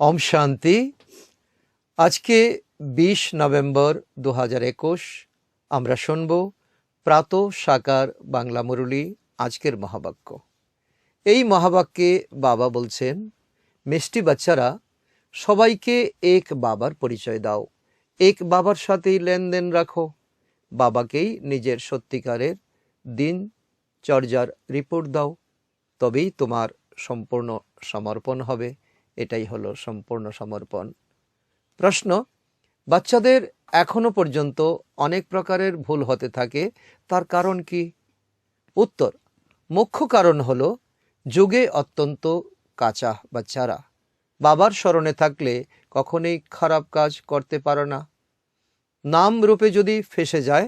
ওম শান্তি। আজকে ২০ নভেম্বর ২০২১ আমরা শুনব প্রাত সাকার বাংলা মুরলী। আজকের মহাবাক্য, এই মহাবাক্যে বাবা বলছেন, মিষ্টি বাচ্চারা, সবাইকে এক বাবার পরিচয় দাও, এক বাবার সাথেই লেনদেন রাখো, বাবাকেই নিজের সত্যিকারের দিনচর্যার রিপোর্ট দাও, তবেই তোমার সম্পূর্ণ সমর্পণ হবে। এটাই হলো সম্পূর্ণ সমর্পণ। প্রশ্ন, বাচ্চাদের এখনো পর্যন্ত অনেক প্রকারের ভুল হতে থাকে, তার কারণ কি? উত্তর, মুখ্য কারণ হলো যুগে অত্যন্ত কাঁচা বাচ্চারা। বাবার স্মরণে থাকলে কখনোই খারাপ কাজ করতে পারো না। নাম রূপে যদি ফেসে যায়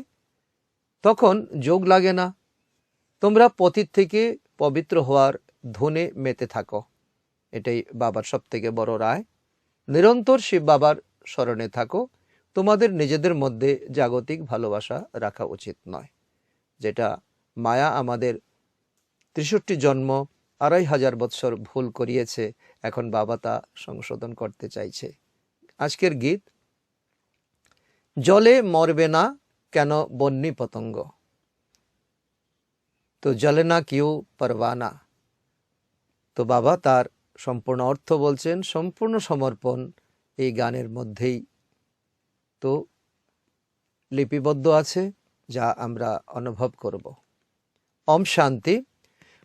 তখন যোগ লাগে না। তোমরা পতীত থেকে পবিত্র হওয়ার ধনে মেতে থাকো, এটাই বাবার সব থেকে বড় রায়। নিরন্তর শিব বাবার স্মরণে থাকো। তোমাদের নিজেদের মধ্যে জাগতিক ভালোবাসা রাখা উচিত নয়, যেটা মায়া আমাদের ৬৩ জন্ম ২৫০০ বৎসর ভুল করিয়েছে। এখন বাবা তা সংশোধন করতে চাইছে। আজকের গীত, জলে মরবে না কেন বন্যী পতঙ্গ, তো জলে না কেউ পরবানা। তো বাবা তার সম্পূর্ণ অর্থ বলছেন, সম্পূর্ণ সমর্পণ এই গানের মধ্যেই তো লিপিবদ্ধ আছে, যা আমরা অনুভব করব। ওম শান্তি।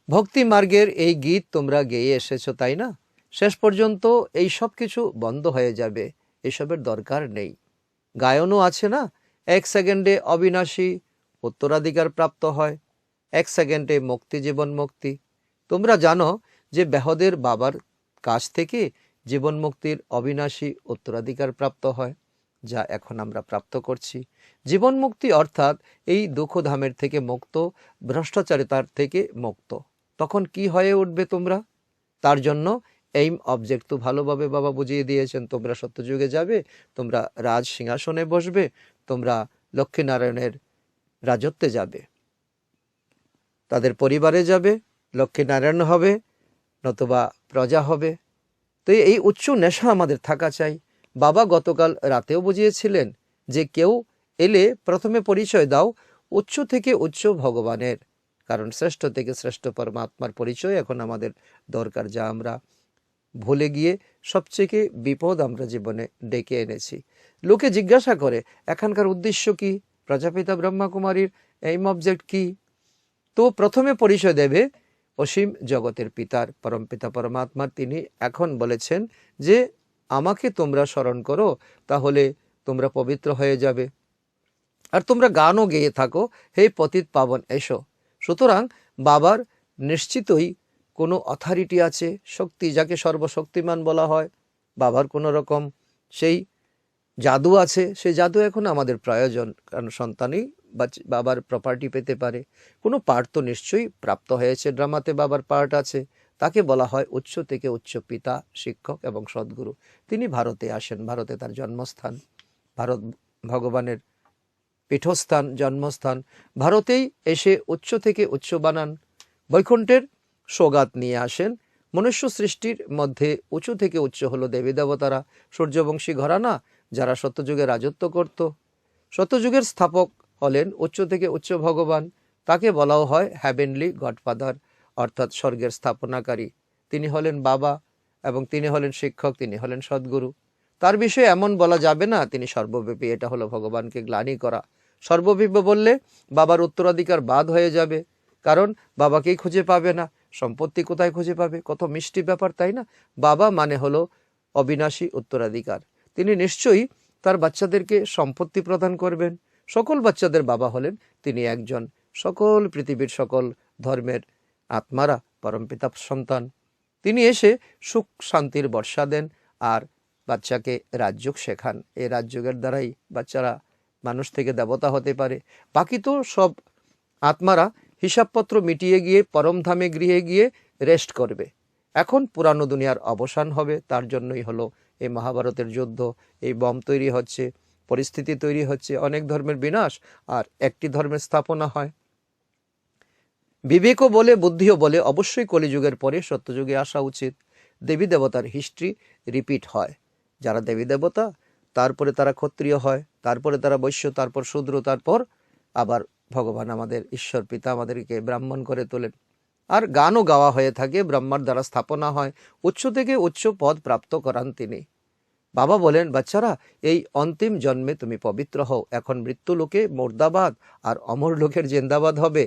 ভক্তি মার্গের এই গীত তোমরা গেয়ে এসেছো, তাই না? শেষ পর্যন্ত এই সব কিছু বন্ধ হয়ে যাবে, এসবের দরকার নেই। গায়নও আছে না, ১ সেকেন্ডে অবিনাশী উত্তরাধিকার প্রাপ্ত হয়, ১ সেকেন্ডে মুক্তি, জীবন মুক্তি। তোমরা জানো যে বেহদের বাবার কাছ থেকে জীবন মুক্তির অবিনাশী উত্তরাধিকার প্রাপ্ত হয়, যা এখন আমরা প্রাপ্ত করছি। জীবন মুক্তি অর্থাৎ এই দুঃখধামের থেকে মুক্ত, ভ্রষ্টাচারিতার থেকে মুক্ত। তখন কি হয়ে উঠবে তোমরা? তার জন্য এইম অবজেক্ট তো ভালোভাবে বাবা বুঝিয়ে দিয়েছেন। তোমরা সত্যযুগে যাবে, তোমরা রাজ সিংহাসনে বসবে, তোমরা লক্ষ্মীনারায়ণের রাজত্বে যাবে, তাদের পরিবারে যাবে, লক্ষ্মীনারায়ণ হবে, নতুবা প্রজা হবে। তো এই উচ্চ নেশা আমাদের থাকা চাই। বাবা গতকাল রাতেও বুঝিয়েছিলেন যে কেউ এলে প্রথমে পরিচয় দাও উচ্চ থেকে উচ্চ ভগবানের, কারণ শ্রেষ্ঠ থেকে শ্রেষ্ঠ পরমাত্মার পরিচয় এখন আমাদের দরকার, যা আমরা ভুলে গিয়ে সবচেয়ে বিপদ আমরা জীবনে ডেকে এনেছি। লোকে জিজ্ঞাসা করে এখানকার উদ্দেশ্য কি, প্রজাপিতা ব্রহ্মা কুমারীর এইম অবজেক্ট কি? তো প্রথমে পরিচয় দেবে অসীম জগতের পিতার, পরমপিতা পরমাত্মার। তিনি এখন বলেছেন যে আমাকে তোমরা স্মরণ করো, তাহলে তোমরা পবিত্র হয়ে যাবে। আর তোমরা গানও গেয়ে থাকো, হে পতিত পাবন এসো। সুতরাং বাবার নিশ্চিতই কোনো অথরিটি আছে, শক্তি, যাকে সর্বশক্তিমান বলা হয়। বাবার কোনো রকম সেই জাদু আছে, সেই জাদু এখন আমাদের প্রয়োজন, কারণ সন্তানই বাবার প্রপার্টি পেতে পারে। কোনো পার্ট তো নিশ্চয়ই প্রাপ্ত হয়েছে, ড্রামাতে বাবার পার্ট আছে। তাকে বলা হয় উচ্চ থেকে উচ্চ পিতা, শিক্ষক এবং সদ্গুরু। তিনি ভারতে আসেন, ভারতে তার জন্মস্থান, ভারত ভগবানের পীঠস্থান, জন্মস্থান। ভারতেই এসে উচ্চ থেকে উচ্চ বানান, বৈকুণ্ঠের সৌগাত নিয়ে আসেন। মনুষ্য সৃষ্টির মধ্যে উঁচু থেকে উচ্চ হলো দেবী দেবতারা, সূর্যবংশী ঘরানা, যারা সত্যযুগে রাজত্ব করত। সত্যযুগের স্থাপক হলেন উচ্চ থেকে উচ্চ ভগবান। তাকে বলাও হয় হ্যাভেনলি গডফাদার, অর্থাৎ স্বর্গের স্থাপনাকারী। তিনি হলেন বাবা এবং তিনি হলেন শিক্ষক, তিনি হলেন সদ্গুরু। তার বিষয়ে এমন বলা যাবে না তিনি সর্বব্যাপী, এটা হলো ভগবানকে গ্লানি করা। সর্বব্যাপী বললে বাবার উত্তরাধিকার বাদ হয়ে যাবে, কারণ বাবাকেই খুঁজে পাবে না, সম্পত্তি কোথায় খুঁজে পাবে? কত মিষ্টি ব্যাপার, তাই না? বাবা মানে হলো অবিনাশী উত্তরাধিকার। তিনি নিশ্চয়ই তার বাচ্চাদেরকে সম্পত্তি প্রদান করবেন। সকল বাচ্চাদের বাবা হলেন তিনি একজন। সকল পৃথিবীর সকল ধর্মের আত্মারা পরমপিতা সন্তান। তিনি এসে সুখ শান্তির বর্ষা দেন আর বাচ্চাকে রাজযোগ শেখান। এই রাজযোগের দ্বারাই বাচ্চারা মানুষ থেকে দেবতা হতে পারে। বাকি তো সব আত্মারা হিসাবপত্র মিটিয়ে গিয়ে পরমধামে গৃহে গিয়ে রেস্ট করবে। এখন পুরানো দুনিয়ার অবসান হবে, তার জন্যই হলো এই মহাভারতের যুদ্ধ, এই বম তৈরি হচ্ছে, পরিস্থিতি তৈরি হচ্ছে, অনেক ধর্মের বিনাশ আর একটি ধর্মের স্থাপনা হয়। বিবেকও বলে, বুদ্ধিও বলে, অবশ্যই কলিযুগের পরে সত্যযুগে আসা উচিত। দেবী দেবতার হিস্ট্রি রিপিট হয়। যারা দেবী দেবতা, তারপরে তারা ক্ষত্রিয় হয়, তারপরে তারা বৈশ্য, তারপর শূদ্র, তারপর আবার ভগবান আমাদের ঈশ্বর পিতা আমাদেরকে ব্রাহ্মণ করে তোলেন। আর গানও গাওয়া হয়ে থাকে, ব্রহ্মার দ্বারা স্থাপনা হয়, উচ্চ থেকে উচ্চ পদ প্রাপ্ত করান তিনি। বাবা বলেন, বাচ্চারা, এই অন্তিম জন্মে তুমি পবিত্র হও, এখন মৃত্যু লোকে মুর্দাবাদ আর অমর লোকের জিন্দাবাদ হবে।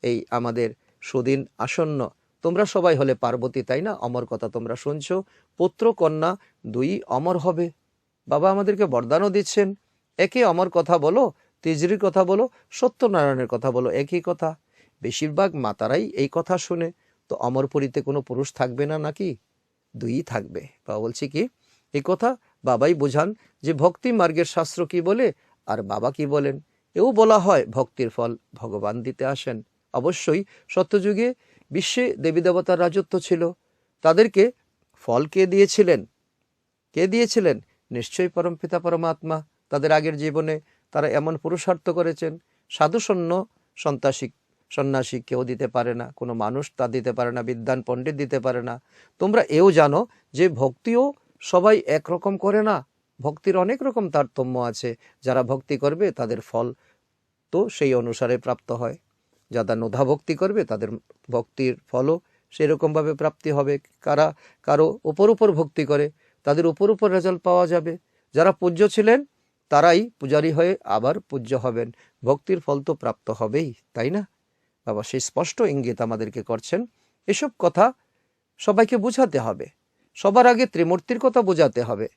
এই আমাদের সুদিন আসন্ন। তোমরা সবাই হলে পার্বতী, তাই না? অমর কথা তোমরা শুনছো, পুত্র কন্যা দুই অমর হবে। বাবা আমাদেরকে বরদানও দিচ্ছেন, একে অমর কথা বলো, তিজরির কথা বলো, সত্যনারায়ণের কথা বলো, একই কথা। বেশিরভাগ মাতারাই এই কথা শুনে, তো অমরপুরীতে কোনো পুরুষ থাকবে না নাকি? দুই থাকবে। বাবা বলছি কি, এই কথা বাবাই বোঝান যে ভক্তি মার্গের শাস্ত্র কি বলে আর বাবা কি বলেন। এও বলা হয় ভক্তির ফল ভগবান দিতে আসেন। অবশ্যই সত্যযুগে বিশ্বে দেবী দেবতার রাজত্ব ছিল, তাদেরকে ফল কে দিয়েছিলেন? কে দিয়েছিলেন? নিশ্চয়ই পরমপিতা পরমাত্মা। তাদের আগের জীবনে তারা এমন পুরুষার্থ করেছেন, সাধু সন্ন্যাসী কেউ দিতে পারে না, কোনো মানুষ তা দিতে পারে না, বিদ্বান পণ্ডিত দিতে পারে না। তোমরা এও জানো যে ভক্তিও সবাই একরকম করে না, ভক্তির অনেক রকম তারতম্য আছে। যারা ভক্তি করবে তাদের ফল তো সেই অনুসারে প্রাপ্ত হয়, যারা নোধা ভক্তি করবে তাদের ভক্তির ফলও সেরকমভাবে প্রাপ্তি হবে। কারো উপর ভক্তি করে তাদের উপর রেজাল্ট পাওয়া যাবে। যারা পূজ্য ছিলেন তারাই পূজারী হয়ে আবার পূজ্য হবেন, ভক্তির ফল তো প্রাপ্ত হবেই, তাই না? বাবা সেই স্পষ্ট ইঙ্গিত আমাদেরকে করছেন। এসব কথা সবাইকে বোঝাতে হবে, সবার আগে ত্রিমূর্তির কথা বোঝাতে হবে।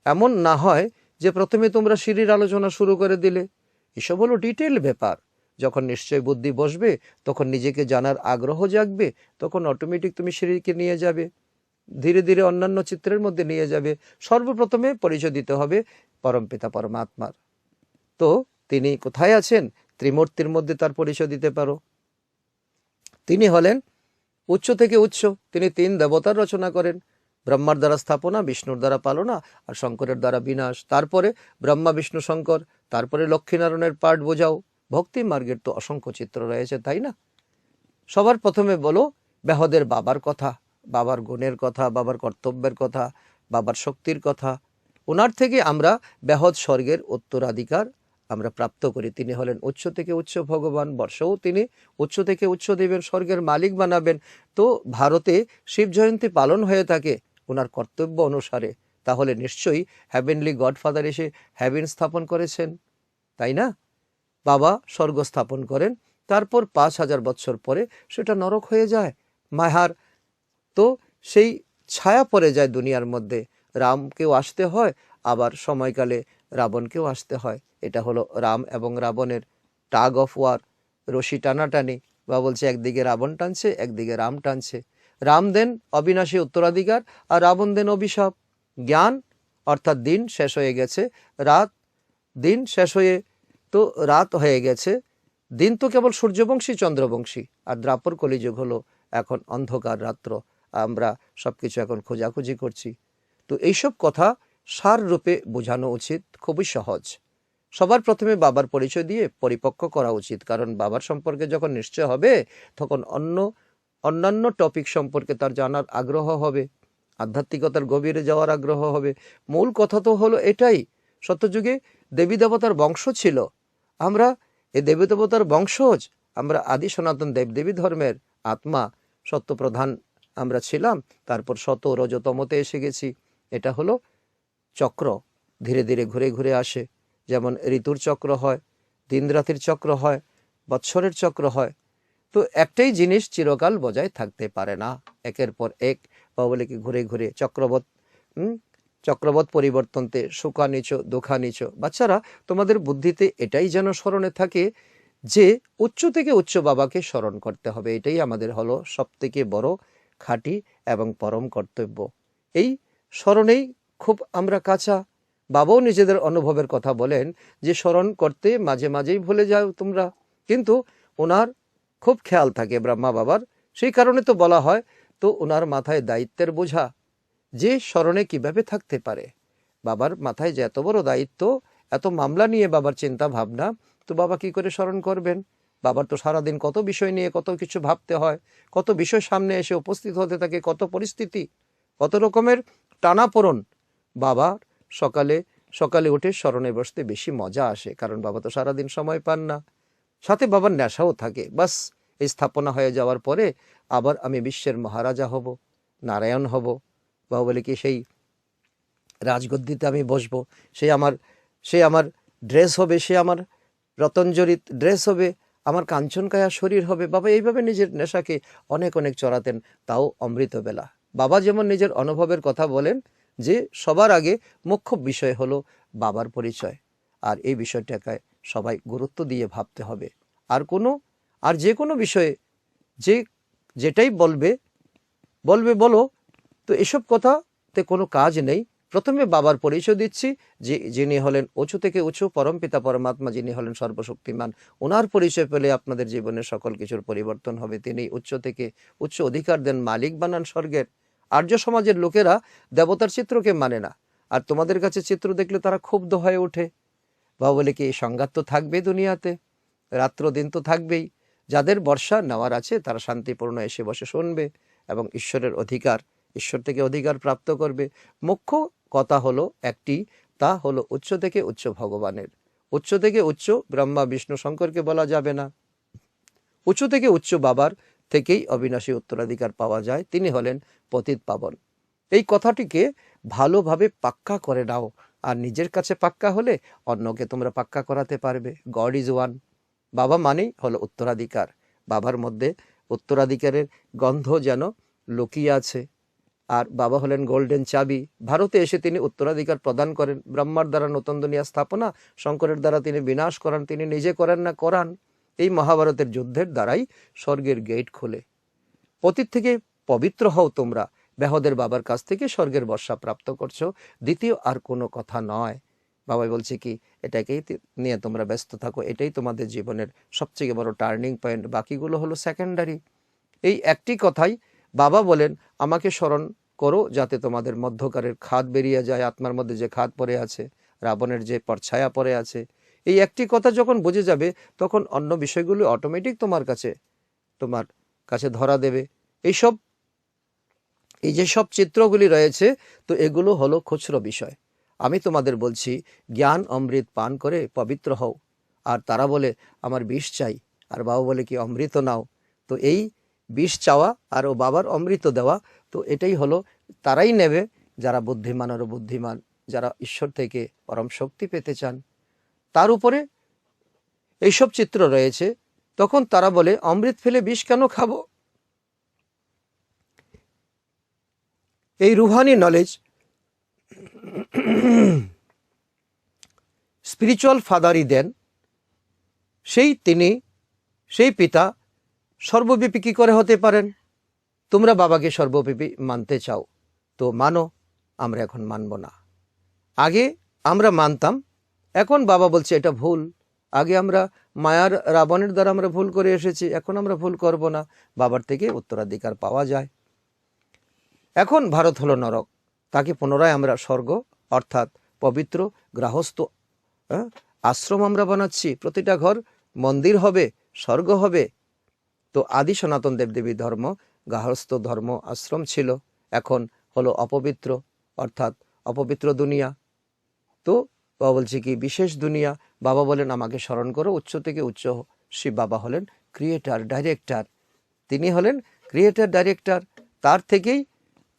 এমন না হয় যে প্রথমে তোমরা সিঁড়ির আলোচনা শুরু করে দিলে। এসব হলো ডিটেল ব্যাপার। যখন নিশ্চয় বুদ্ধি বসবে, তখন নিজেকে জানার আগ্রহ জাগবে, তখন অটোমেটিক তুমি সিঁড়িকে নিয়ে যাবে, ধীরে ধীরে অন্যান্য চিত্রের মধ্যে নিয়ে যাবে। সর্বপ্রথমে পরিচয় দিতে হবে পরমপিতা পরমাত্মার। তো তিনি কোথায় আছেন? ত্রিমূর্তির মধ্যে তার পরিচয় দিতে পারো। তিনি হলেন উচ্চ থেকে উচ্চ, তিনি তিন দেবতার রচনা করেন, ব্রহ্মার দ্বারা স্থাপনা, বিষ্ণুর দ্বারা পালনা আর শঙ্করের দ্বারা বিনাশ। তারপরে ব্রহ্মা বিষ্ণু শঙ্কর, তারপরে লক্ষ্মীনারায়ণের পাঠ বোঝাও। ভক্তি মার্গের তো অসংখ্য চিত্র রয়েছে, তাই না? সবার প্রথমে বলো বেহদের বাবার কথা, বাবার গুণের কথা, বাবার কর্তব্যের কথা, বাবার শক্তির কথা। ওনার থেকে আমরা বেহদ স্বর্গের উত্তরাধিকার আমরা প্রাপ্ত করি। তিনি হলেন উচ্চ থেকে উচ্চ ভগবান, বর্ষও তিনি উচ্চ থেকে উচ্চ দেবের স্বর্গের মালিক বানাবেন। তো ভারতে শিব জয়ন্তী পালন হয়ে থাকে ওনার কর্তব্য অনুসারে, তাহলে নিশ্চয়ই হ্যাভেনলি গডফাদার এসে হ্যাভেন স্থাপন করেছেন, তাই না? বাবা স্বর্গ স্থাপন করেন, তারপর 5000 বছর পরে সেটা নরক হয়ে যায়, মায়ার তো সেই ছায়া পড়ে যায় দুনিয়ার মধ্যে। রামকেও আসতে হয়, আবার সময়কালে রাবণকেও আসতে হয়। এটা হলো রাম এবং রাবণের টাগ অফ ওয়ার, রশি টানাটানি। বা বলছে একদিকে রাবণ টানছে, একদিকে রাম টানছে। রাম দেন অবিনাশী উত্তরাধিকার আর রাবণ দেন অভিশাপ। জ্ঞান অর্থাৎ দিন শেষ হয়ে গেছে, দিন শেষ হয়ে তো রাত হয়ে গেছে। দিন তো কেবল সূর্যবংশী চন্দ্রবংশী, আর দ্রাপর কলিযুগ হলো এখন অন্ধকার রাত্র। আমরা সবকিছু এখন খোঁজাখুঁজি করছি। তো এইসব কথা সার রূপে বোঝানো উচিত, খুবই সহজ। সবার প্রথমে বাবার পরিচয় দিয়ে পরিপক্ক করা উচিত, কারণ বাবার সম্পর্কে যখন নিশ্চয় হবে, তখন অন্যান্য টপিক সম্পর্কে তার জানার আগ্রহ হবে, আধ্যাত্মিকতার গভীরে যাওয়ার আগ্রহ হবে। মূল কথা তো হলো এটাই, সত্যযুগে দেবী দেবতার বংশ ছিল, আমরা এই দেবী দেবতার বংশজ, আমরা আদি সনাতন দেবদেবী ধর্মের আত্মা, সত্যপ্রধান আমরা ছিলাম। তারপর শত রজতমতে এসে গেছি। এটা হলো চক্র, ধীরে ধীরে ঘুরে ঘুরে আসে। যেমন ঋতুর চক্র হয়, দিন রাতের চক্র হয়, বৎসরের চক্র হয়। তো একটাই জিনিস চিরকাল বজায় থাকতে পারে না, একের পর এক বা বলে কি ঘুরে ঘুরে চক্রবৎ পরিবর্তনতে সুখা নিচ দুঃখা নিচ। বাচ্চারা, তোমাদের বুদ্ধিতে এটাই যেন স্মরণে থাকে যে উচ্চ থেকে উচ্চ বাবাকে স্মরণ করতে হবে। এটাই আমাদের হলো সব থেকে বড়, খাঁটি এবং পরম কর্তব্য। এই স্মরণেই খুব আমরা কাঁচা। বাবাও নিজেদের অনুভবের কথা বলেন যে স্মরণ করতে মাঝে মাঝেই ভুলে যাও তোমরা, কিন্তু ওনার খুব খেয়াল থাকে ব্রহ্মা বাবার। সেই কারণে তো বলা হয়, তো ওনার মাথায় দায়িত্বের বোঝা, যে স্মরণে কিভাবে থাকতে পারে। বাবার মাথায় যে এত বড় দায়িত্ব, এত মামলা নিয়ে বাবার চিন্তা ভাবনা, তো বাবা কি করে স্মরণ করবেন? বাবার তো সারাদিন কত বিষয় নিয়ে কত কিছু ভাবতে হয়, কত বিষয় সামনে এসে উপস্থিত হতে থাকে, কত পরিস্থিতি। কত রকমের টানাপোড়ন। বাবার সকালে সকালে উঠে স্মরণে বসতে বেশি মজা আসে, কারণ বাবা তো সারাদিন সময় পান না। সাথে বাবার নেশাও থাকে। বাস এই স্থাপনা হয়ে যাওয়ার পরে আবার আমি বিশ্বের মহারাজা হব, নারায়ণ হব। বাবা বলে কি সেই রাজগদ্দিতে আমি বসবো, সে আমার ড্রেস হবে, সে আমার রতনজরিত ড্রেস হবে, আমার কাঞ্চনকায়া শরীর হবে। বাবা এইভাবে নিজের নেশাকে অনেক অনেক চড়াতেন, তাও অমৃতবেলা। বাবা যেমন নিজের অনুভবের কথা বলেন যে সবার আগে মুখ্য বিষয় হলো বাবার পরিচয়, আর এই বিষয়টাকে সবাই গুরুত্ব দিয়ে ভাবতে হবে। আর যে কোনো বিষয়ে যেটাই বলবে বলো, তো এসব কথাতে কোনো কাজ নেই। প্রথমে বাবার পরিচয় দিচ্ছি, যিনি হলেন উঁচু থেকে উঁচু পরমপিতা পরমাত্মা, যিনি হলেন সর্বশক্তিমান। ওনার পরিচয় পেলে আপনাদের জীবনের সকল কিছুর পরিবর্তন হবে। তিনি উচ্চ থেকে উচ্চ অধিকার দেন, মালিক বানান স্বর্গের। আর্য সমাজের লোকেরা দেবতার চিত্রকে মানে না, আর তোমাদের কাছে চিত্র দেখলে তারা ক্ষুব্ধ হয়ে ওঠে। বাবা বলে কি এই সংঘাত তো থাকবে দুনিয়াতে, রাত্র দিন তো থাকবেই। যাদের বর্ষা নেওয়ার আছে তারা শান্তিপূর্ণ এসে বসে শুনবে এবং ঈশ্বর থেকে অধিকার প্রাপ্ত করবে। মুখ্য কথা হলো একটি, তা হলো উচ্চ থেকে উচ্চ ভগবানের। উচ্চ থেকে উচ্চ ব্রহ্মা বিষ্ণু শঙ্করকে বলা যাবে না। উচ্চ থেকে উচ্চ বাবার থেকেই অবিনাশী উত্তরাধিকার পাওয়া যায়, তিনি হলেন পতিত পাবন। এই কথাটিকে ভালোভাবে পাক্কা করে নাও, আর নিজের কাছে পাক্কা হলে অন্যকে তোমরা পাক্কা করাতে পারবে। God is one. বাবা মানেই হলো উত্তরাধিকার। বাবার মধ্যে উত্তরাধিকারের গন্ধ যেন লুকিয়ে আছে। আর বাবা হলেন গোল্ডেন চাবি। ভারতে এসে তিনি উত্তরাধিকার প্রদান করেন। ব্রহ্মার দ্বারা নতুন দুনিয়া স্থাপনা, শঙ্করের দ্বারা তিনি বিনাশ করান। তিনি নিজে করেন না, করান। এই মহাভারতের যুদ্ধের দ্বারাই স্বর্গের গেট খোলে। পতিত থেকে পবিত্র হও তোমরা, বেহদের বাবার কাছ থেকে স্বর্গের বর্ষা প্রাপ্ত করছো। দ্বিতীয় আর কোনো কথা নয়। বাবা বলছে কি এটাকেই নিয়ে তোমরা ব্যস্ত থাকো, এটাই তোমাদের জীবনের সবচেয়ে বড় টার্নিং পয়েন্ট, বাকিগুলো হলো সেকেন্ডারি। এই একটি কথাই বাবা বলেন, আমাকে স্মরণ করো যাতে তোমাদের মধ্যকারের খাদ বেরিয়ে যায়। আত্মার মধ্যে যে খাদ পড়ে আছে, রাবণের যে পরছায়া পড়ে আছে, এই একটি কথা যখন বুঝে যাবে তখন অন্য বিষয়গুলো অটোমেটিক তোমার কাছে ধরা দেবে। এই যে সব চিত্রগুলি রয়েছে, তো এগুলো হলো খুচরো বিষয়। আমি তোমাদের বলছি জ্ঞান অমৃত পান করে পবিত্র হও। আর তারা বলে আমার বিষ চাই, আর বাবা বলে কি অমৃত নাও। তো এই বিষ চাওয়া আর ও বাবার অমৃত দেওয়া, তো এটাই হলো তারাই নেবে যারা বুদ্ধিমান, আরও বুদ্ধিমান, যারা ঈশ্বর থেকে পরম শক্তি পেতে চান। তার উপরে এইসব চিত্র রয়েছে। তখন তারা বলে অমৃত ফেলে বিষ কেন খাবো? এই রুহানি নলেজ স্পিরিচুয়াল ফাদারই দেন। সেই পিতা সর্বব্যাপী কি করে হতে পারেন? তোমরা বাবাকে সর্বব্যাপী মানতে চাও তো মানো, আমরা এখন মানব না। আগে আমরা মানতাম, এখন বাবা বলছে এটা ভুল। আগে আমরা মায়ার রাবণের দ্বারা আমরা ভুল করে এসেছি, এখন আমরা ভুল করব না। বাবার থেকে উত্তরাধিকার পাওয়া যায়। এখন ভারত হলো নরক, তাকে পুনরায় আমরা স্বর্গ অর্থাৎ পবিত্র গৃহস্থ আশ্রম আমরা বানাচ্ছি। প্রতিটা ঘর মন্দির হবে, স্বর্গ হবে। তো আদি সনাতন দেবদেবী ধর্ম গৃহস্থ ধর্ম আশ্রম ছিল, এখন হলো অপবিত্র অর্থাৎ অপবিত্র দুনিয়া। তো বাবা বলছে কি বিশেষ দুনিয়া। বাবা বলেন আমাকে স্মরণ করো, উচ্চ থেকে উচ্চ শিব বাবা হলেন ক্রিয়েটার ডাইরেক্টর। তিনি হলেন ক্রিয়েটার ডাইরেক্টর।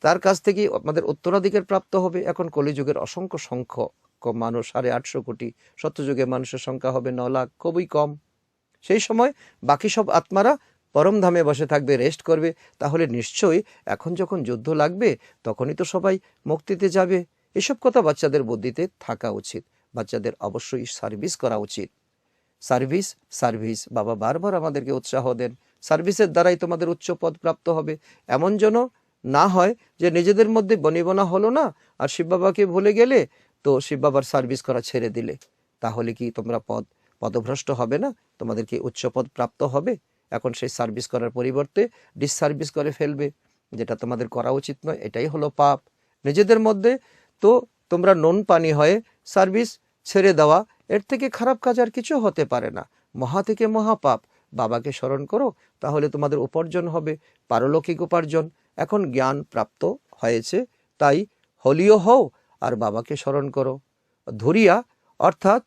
তার কাছ থেকেই আমাদের উত্তরাধিকার প্রাপ্ত হবে। এখন কলিযুগের অসংখ্য সংখ্যক মানুষ 850 কোটি, সত্যযুগে মানুষের সংখ্যা হবে 9 লাখ, খুবই কম। সেই সময় বাকি সব আত্মারা পরমধামে বসে থাকবে, রেস্ট করবে। তাহলে নিশ্চয়ই এখন যখন যুদ্ধ লাগবে তখনই তো সবাই মুক্তিতে যাবে। এসব কথা বাচ্চাদের বুদ্ধিতে থাকা উচিত। বাচ্চাদের অবশ্যই সার্ভিস করা উচিত। সার্ভিস বাবা বারবার আমাদেরকে উৎসাহ দেন। সার্ভিসের দ্বারাই তোমাদের উচ্চ পদ প্রাপ্ত হবে। এমন যেন না হয় যে নিজেদের মধ্যে বনিবনা হলো না আর শিব বাবাকে ভুলে গেলে, তো শিব বাবার সার্ভিস করা ছেড়ে দিলে, তাহলে কি তোমরা পদভ্রষ্ট হবে না? তোমাদেরকে উচ্চ পদ প্রাপ্ত হবে। এখন সেই সার্ভিস করার পরিবর্তে ডিসসার্ভিস করে ফেলবে, যেটা তোমাদের করা উচিত নয়। এটাই হলো পাপ নিজেদের মধ্যে। তো তোমরা নুন পানি হয়ে সার্ভিস ছেড়ে দেওয়া, এর থেকে খারাপ কাজ আর কিছু হতে পারে না। মহা থেকে মহাপাপ। বাবাকে স্মরণ করো, তাহলে তোমাদের উপার্জন হবে, পারলৌকিক উপার্জন। এখন জ্ঞান প্রাপ্ত হয়েছে, তাই হোলিও হও আর বাবাকে স্মরণ করো। ধুরিয়া অর্থাৎ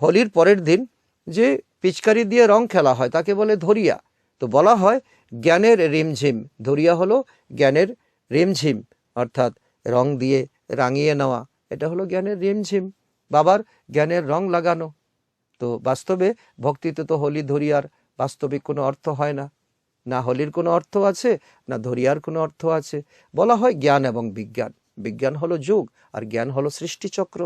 হোলির পরের দিন যে পিচকারি দিয়ে রং খেলা হয় তাকে বলে ধরিয়া। তো বলা হয় জ্ঞানের রিমঝিম, ধরিয়া হলো জ্ঞানের রিমঝিম, অর্থাৎ রং দিয়ে রাঙিয়ে নেওয়া, এটা হলো জ্ঞানের রিমঝিম, বাবার জ্ঞানের রং লাগানো। তো বাস্তবে ভক্তিতে তো হোলি ধরিয়ার বাস্তবিক কোনো অর্থ হয় না, না হোলির কোনো অর্থ আছে না ধরিয়ার কোনো অর্থ আছে। বলা হয় জ্ঞান এবং বিজ্ঞান, বিজ্ঞান হলো যুগ আর জ্ঞান হলো সৃষ্টিচক্র।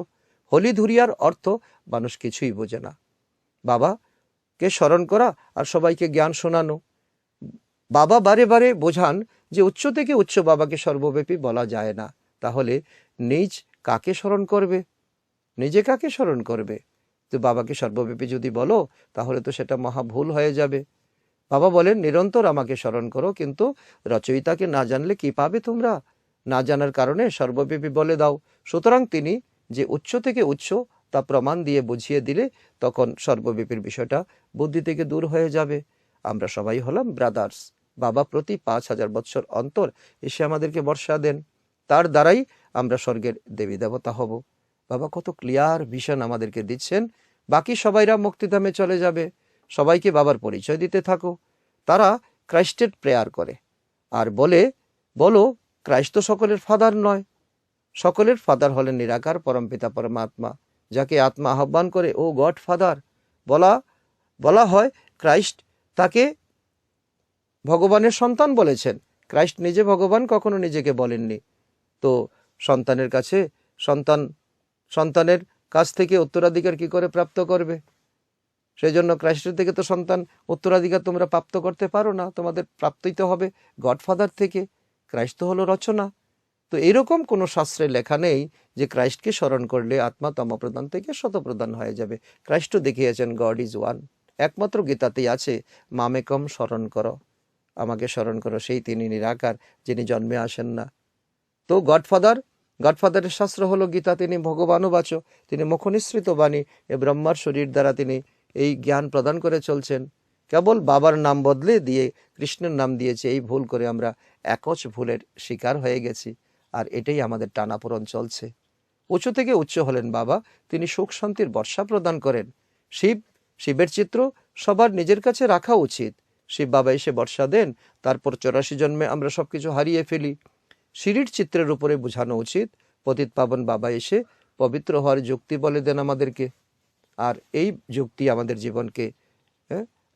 হোলি ধরিয়ার অর্থ মানুষ কিছুই বোঝে না। বাবাকে স্মরণ করা আর সবাইকে জ্ঞান শোনানো। বাবা বারে বারে বোঝান যে উচ্চ থেকে উচ্চ বাবাকে সর্বব্যাপী বলা যায় না, তাহলে নিজ কাকে স্মরণ করবে, নিজে কাকে স্মরণ করবে? তো বাবাকে সর্বব্যাপী যদি বলো তাহলে তো সেটা মহা ভুল হয়ে যাবে। বাবা বলেন নিরন্তর আমাকে স্মরণ করো, কিন্তু রচয়িতাকে না জানলে কি পাবে তোমরা? না জানার কারণে সর্বব্যাপী বলে দাও। সুতরাং তিনি যে উচ্চ থেকে উচ্চ তা প্রমাণ দিয়ে বুঝিয়ে দিলে তখন সর্বব্যাপীর বিষয়টা বুদ্ধি থেকে দূর হয়ে যাবে। আমরা সবাই হলাম ব্রাদার্স। বাবা প্রতি 5,000 বৎসর অন্তর এসে আমাদেরকে বর্ষা দেন, তার দ্বারাই আমরা স্বর্গের দেবী দেবতা হব। বাবা কত ক্লিয়ার ভিশন আমাদেরকে দিচ্ছেন। বাকি সবাইরা মুক্তিধামে চলে যাবে, সবাইকে বাবার পরিচয় দিতে থাকো। তারা ক্রাইস্টের প্রেয়ার করে আর বলো ক্রাইস্ট তো সকলের ফাদার নয়, সকলের ফাদার হলেন নিরাকার পরমপিতা পরমাত্মা, যাকে আত্মা আহ্বান করে ও গড ফাদার বলা হয়। ক্রাইস্ট তাকে ভগবানের সন্তান বলেছেন। ক্রাইস্ট নিজে ভগবান কখনো নিজেকে বলেননি। তো সন্তানের কাছ থেকে উত্তরাধিকার কি করে প্রাপ্ত করবে? সেই জন্য ক্রাইস্টের থেকে তো সন্তান উত্তরাধিকার তোমরা প্রাপ্ত করতে পারো না, তোমাদের প্রাপ্তই তো হবে গডফাদার থেকে। ক্রাইস্ট তো হলো রচনা। তো এরকম কোনো শাস্ত্রে লেখা নেই যে ক্রাইস্টকে স্মরণ করলে আত্মা তমপ্রধান থেকে শতপ্রধান হয়ে যাবে। ক্রাইস্টও দেখিয়েছেন গড ইজ ওয়ান। একমাত্র গীতাতেই আছে মামেকম স্মরণ করো, আমাকে স্মরণ করো, সেই তিনি নিরাকার, যিনি জন্মে আসেন না। তো গডফাদারের শাস্ত্র হলো গীতা, তিনি ভগবানও বাচক, তিনি মুখনিসৃত বাণী, এ ব্রহ্মার শরীর দ্বারা তিনি এই জ্ঞান প্রদান করে চলছেন। কেবল বাবার নাম বদলে দিয়ে কৃষ্ণের নাম দিয়েছে, এই ভুল করে আমরা একচ ভুলের শিকার হয়ে গেছি, আর এটাই আমাদের টানাপোড়ন চলছে। উচ্চ থেকে উচ্চ হলেন বাবা, তিনি সুখ শান্তির বর্ষা প্রদান করেন। শিবের চিত্র সবার নিজের কাছে রাখা উচিত। শিব বাবা এসে বর্ষা দেন, তারপর 84 জন্মে আমরা সবকিছু হারিয়ে ফেলি। সিঁড়ির চিত্রের উপরে বোঝানো উচিত, পতিত পাবন বাবা এসে পবিত্র হওয়ার যুক্তি বলে দেন আমাদেরকে, আর এই যুক্তি আমাদের জীবনকে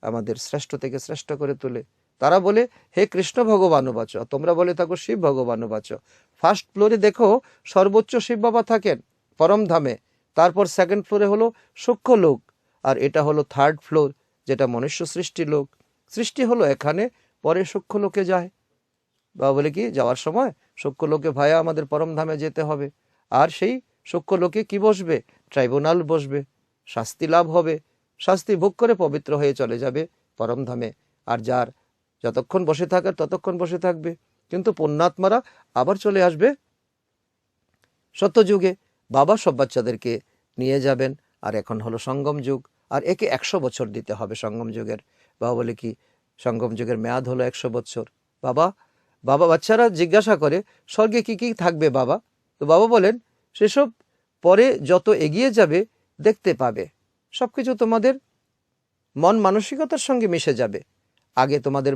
আমাদের শ্রেষ্ঠ থেকে শ্রেষ্ঠ করে তোলে। তারা বলে হে কৃষ্ণ ভগবানও বাঁচো, তোমরা বলে থাকো শিব ভগবানও বাঁচো। ফার্স্ট ফ্লোরে দেখো সর্বোচ্চ শিব বাবা থাকেন পরম ধামে, তারপর সেকেন্ড ফ্লোরে হলো সূক্ষ্ম লোক, আর এটা হলো থার্ড ফ্লোর, যেটা মনুষ্য সৃষ্টি লোক। সৃষ্টি হলো এখানে, পরে সূক্ষ্ম লোকে যায়। বাবা বলে কি যাওয়ার সময় সূক্ষ্ম লোকে ভায়া আমাদের পরম ধামে যেতে হবে, আর সেই সূক্ষ্ম লোকে কি বসবে? ট্রাইব্যুনাল বসবে, শাস্তি লাভ হবে, শাস্তি ভোগ করে পবিত্র হয়ে চলে যাবে পরম ধামে। আর যার যতক্ষণ বসে থাকার ততক্ষণ বসে থাকবে, কিন্তু পুণ্যাত্মারা আবার চলে আসবে সত্যযুগে। বাবা সব বাচ্চাদেরকে নিয়ে যাবেন, আর এখন হলো সঙ্গম যুগ, আর একে 100 বছর দিতে হবে সঙ্গম যুগের। বাবা বলে কি সঙ্গম যুগের মেয়াদ হলো 100 বছর। বাচ্চারা জিজ্ঞাসা করে স্বর্গে কি কি থাকবে বাবা? তো বাবা বলেন সেসব পরে যত এগিয়ে যাবে দেখতে পাবে, সবকিছু তোমাদের মন মানসিকতার সঙ্গে মিশে যাবে। আগে তোমাদের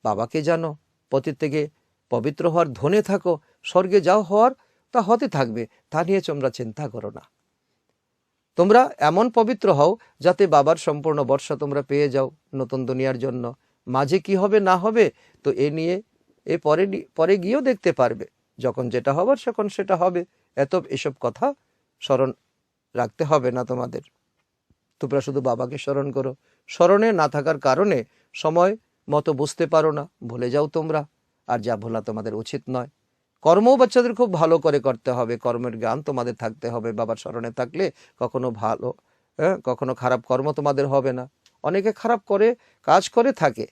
বাবাকে জানো, পতিত থেকে পবিত্র হওয়ার ধনে থাকো, স্বর্গে যাও হওয়ার তা হতে থাকবে, তা নিয়ে তোমরা চিন্তা করো না। তোমরা এমন পবিত্র হও যাতে বাবার সম্পূর্ণ বর্ষা তোমরা পেয়ে যাও নতুন দুনিয়ার জন্য। মাঝে কি হবে না হবে তো এ নিয়ে পরে গিয়েও দেখতে পারবে, যখন যেটা হবার তখন সেটা হবে। এসব কথা স্মরণ রাখতে হবে না তোমাদের। তোমরা শুধু বাবাকে স্মরণ করো। স্মরণে না থাকার কারণে সময় মতো বুঝতে পারো না, ভুলে যাও তোমরা, আর যা ভোলা তোমাদের উচিত নয়। কর্মও বাচ্চাদের খুব ভালো করে করতে হবে, কর্মের জ্ঞান তোমাদের থাকতে হবে। বাবার স্মরণে থাকলে কখনো খারাপ কর্ম তোমাদের হবে না। অনেকে খারাপ কাজ করে থাকে,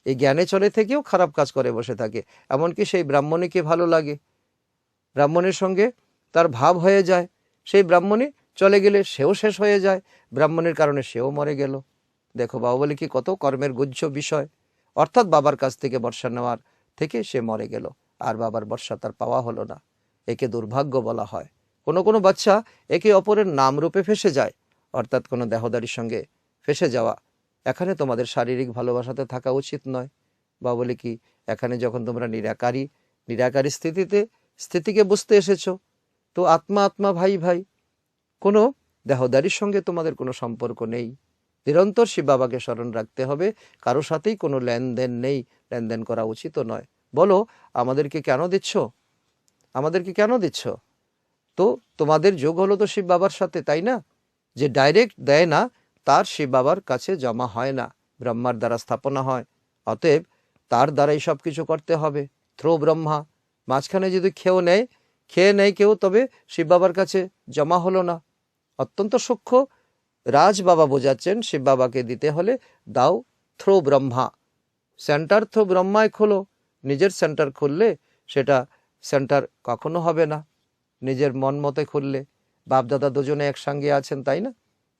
এই জ্ঞানে চলে থেকেও খারাপ কাজ করে বসে থাকে। এমনকি সেই ব্রাহ্মণীকে ভালো লাগে, ব্রাহ্মণের সঙ্গে তার ভাব হয়ে যায়, সেই ব্রাহ্মণী চলে গেলে সেও শেষ হয়ে যায়, ব্রাহ্মণের কারণে সেও মরে গেল। দেখো বাবা বলে কি কত কর্মের গুজ্জ বিষয়, অর্থাৎ বাবার কাছ থেকে বর্ষা নেওয়ার থেকে সে মরে গেল। আর বাবার বর্ষা তার পাওয়া হলো না, একে দুর্ভাগ্য বলা হয়। কোনো কোনো বাচ্চা একে অপরের নাম রূপে ফেসে যায়, অর্থাৎ কোনো দেহদারির সঙ্গে ফেসে যাওয়া। এখানে তোমাদের শারীরিক ভালোবাসাতে থাকা উচিত নয়। বা বলে কি, এখানে যখন তোমরা নিরাকারী স্থিতিকে বুঝতে এসেছো, তো আত্মা আত্মা, ভাই ভাই, কোনো দেহদারির সঙ্গে তোমাদের কোনো সম্পর্ক নেই। নিরন্তর শিব বাবাকে স্মরণ রাখতে হবে, কারো সাথেই কোনো লেনদেন নেই, লেনদেন করা উচিত নয়। বলো, আমাদেরকে কেন দিচ্ছ? তো তোমাদের যোগ হলো তো শিব বাবার সাথে, তাই না? যে ডাইরেক্ট দেয় না, তার শিব বাবার কাছে জমা হয় না, ব্রহ্মার দ্বারা স্থাপনা হয়। অতএব তার দ্বারাই সব কিছু করতে হবে। থ্রো ব্রহ্মা, মাঝখানে যদি খেয়ে নেয় কেউ, তবে শিব বাবার কাছে জমা হলো না। অত্যন্ত সূক্ষ্ম রাজ বাবা বোঝাচ্ছেন, শিব বাবাকে দিতে হলে দাও থ্রো ব্রহ্মা, সেন্টার থ্রো ব্রহ্মায় খোলো। নিজের সেন্টার খুললে সেটা সেন্টার কখনো হবে না। নিজের মন মতে খুললে, বাপদাদা দুজনে একসঙ্গে আছেন, তাই না?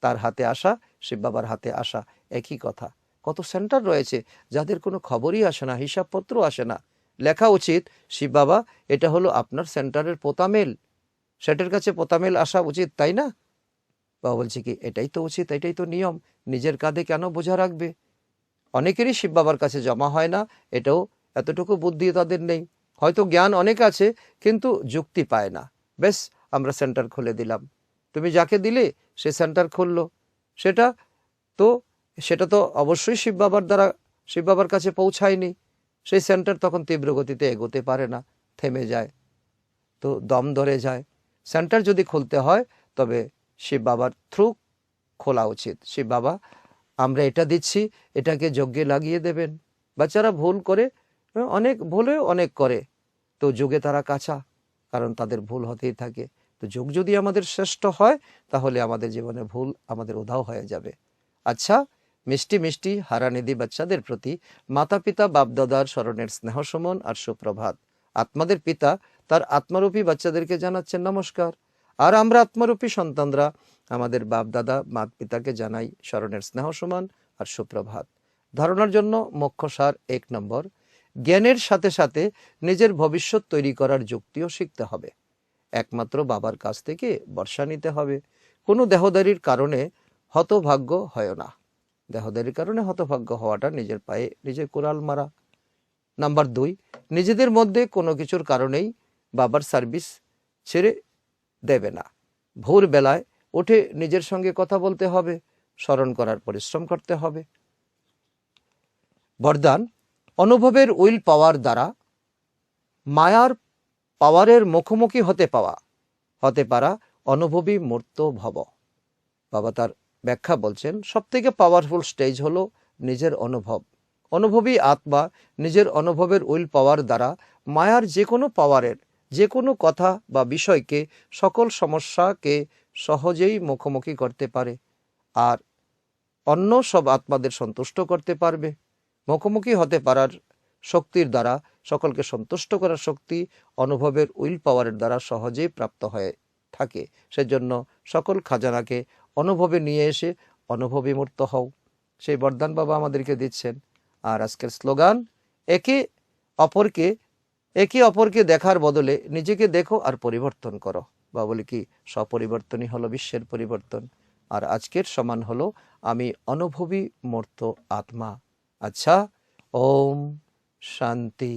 তার হাতে আসা, শিব বাবার হাতে আসা, একই কথা। কত সেন্টার রয়েছে যাদের কোনো খবরই আসে না, হিসাবপত্র আসে না। লেখা উচিত, শিব বাবা, এটা হলো আপনার সেন্টারের পোতামেল, সেটার কাছে পোতামেল আসা উচিত, তাই না? বাবা বলছে কি, এটাই তো উচিত, এটাই তো নিয়ম। নিজের কাঁধে কেন বোঝা রাখবে? অনেকেরই শিব বাবার কাছে জমা হয় না, এটাও এতটুকু বুদ্ধি তাদের নেই। হয়তো জ্ঞান অনেক আছে, কিন্তু যুক্তি পায় না। বেশ, আমরা সেন্টার খুলে দিলাম, তুমি যাকে দিলে সে সেন্টার খুললো, সেটা তো অবশ্যই শিব বাবার কাছে পৌঁছায়নি। সেই সেন্টার তখন তীব্র গতিতে এগোতে পারে না, থেমে যায়, তো দম ধরে যায়। সেন্টার যদি খুলতে হয়, তবে শিব বাবার থ্রু খোলা উচিত। শিব বাবা, আমরা এটা দিচ্ছি, এটাকে যজ্ঞে লাগিয়ে দেবেন। বাচ্চারা ভুল করে, অনেক করে, তো যোগে তারা কাঁচা, কারণ তাদের ভুল হতেই থাকে। তো যোগ যদি আমাদের শ্রেষ্ঠ হয়, তাহলে আমাদের জীবনে ভুল আমাদের উধাও হয়ে যাবে। আচ্ছা, মিষ্টি মিষ্টি হারানিধি বাচ্চাদের প্রতি মাতা পিতা বাপদাদার স্মরণের স্নেহ সুমন আর সুপ্রভাত। আত্মাদের পিতা তার আত্মারূপী বাচ্চাদেরকে জানাচ্ছেন নমস্কার, আর আমরা আত্মারূপী সন্তানরা আমাদের বাপদাদা মাত পিতাকে জানাই স্মরণের স্নেহ সুমন আর সুপ্রভাত। ধারণার জন্য মুখ্য সার 1 নম্বর, জ্ঞানের সাথে সাথে নিজের ভবিষ্যৎ তৈরি করার যুক্তিও শিখতে হবে। একমাত্র বাবার কাছ থেকে বর্ষা নিতে হবে। কোনো দেহদারির কারণে হতভাগ্য হয় না। দেহদারির কারণে হতভাগ্য হওয়াটা নিজের পায়ে নিজের কোরাল মারা। নাম্বার 2, নিজেদের মধ্যে কোনো কিছুর কারণেই বাবার সার্ভিস ছেড়ে দেবে না। ভোর বেলায় উঠে নিজের সঙ্গে কথা বলতে হবে, স্মরণ করার পরিশ্রম করতে হবে। বরদান, অনুভবের উইল পাওয়ার দ্বারা মায়ার পাওয়ারের মুখোমুখি হতে পারা অনুভবী মূর্ত ভব। বাবা তার ব্যাখ্যা বলছেন, সবথেকে পাওয়ারফুল স্টেজ হলো নিজের অনুভবী আত্মা নিজের অনুভবের উইল পাওয়ার দ্বারা মায়ার যে কোনো পাওয়ারের যে কোনো কথা বা বিষয়কে, সকল সমস্যাকে সহজেই মুখোমুখি করতে পারে, আর অন্য সব আত্মাদের সন্তুষ্ট করতে পারবে। মুখোমুখি হতে পারার শক্তির দ্বারা, সকলকে সন্তুষ্ট করার শক্তি অনুভবের উইল পাওয়ারের দ্বারা সহজেই প্রাপ্ত হয়ে থাকে। সেজন্য সকল খাজানাকে অনুভবে নিয়ে এসে অনুভবী মূর্ত হও, সেই বরদান বাবা আমাদেরকে দিচ্ছেন। আর আজকের স্লোগান, একে অপরকে দেখার বদলে নিজেকে দেখো আর পরিবর্তন করো। বা বলি কি, স্বপরিবর্তনই হলো বিশ্বের পরিবর্তন। আর আজকের সমান হলো আমি অনুভবী মূর্ত আত্মা। আচ্ছা, ওম শান্তি।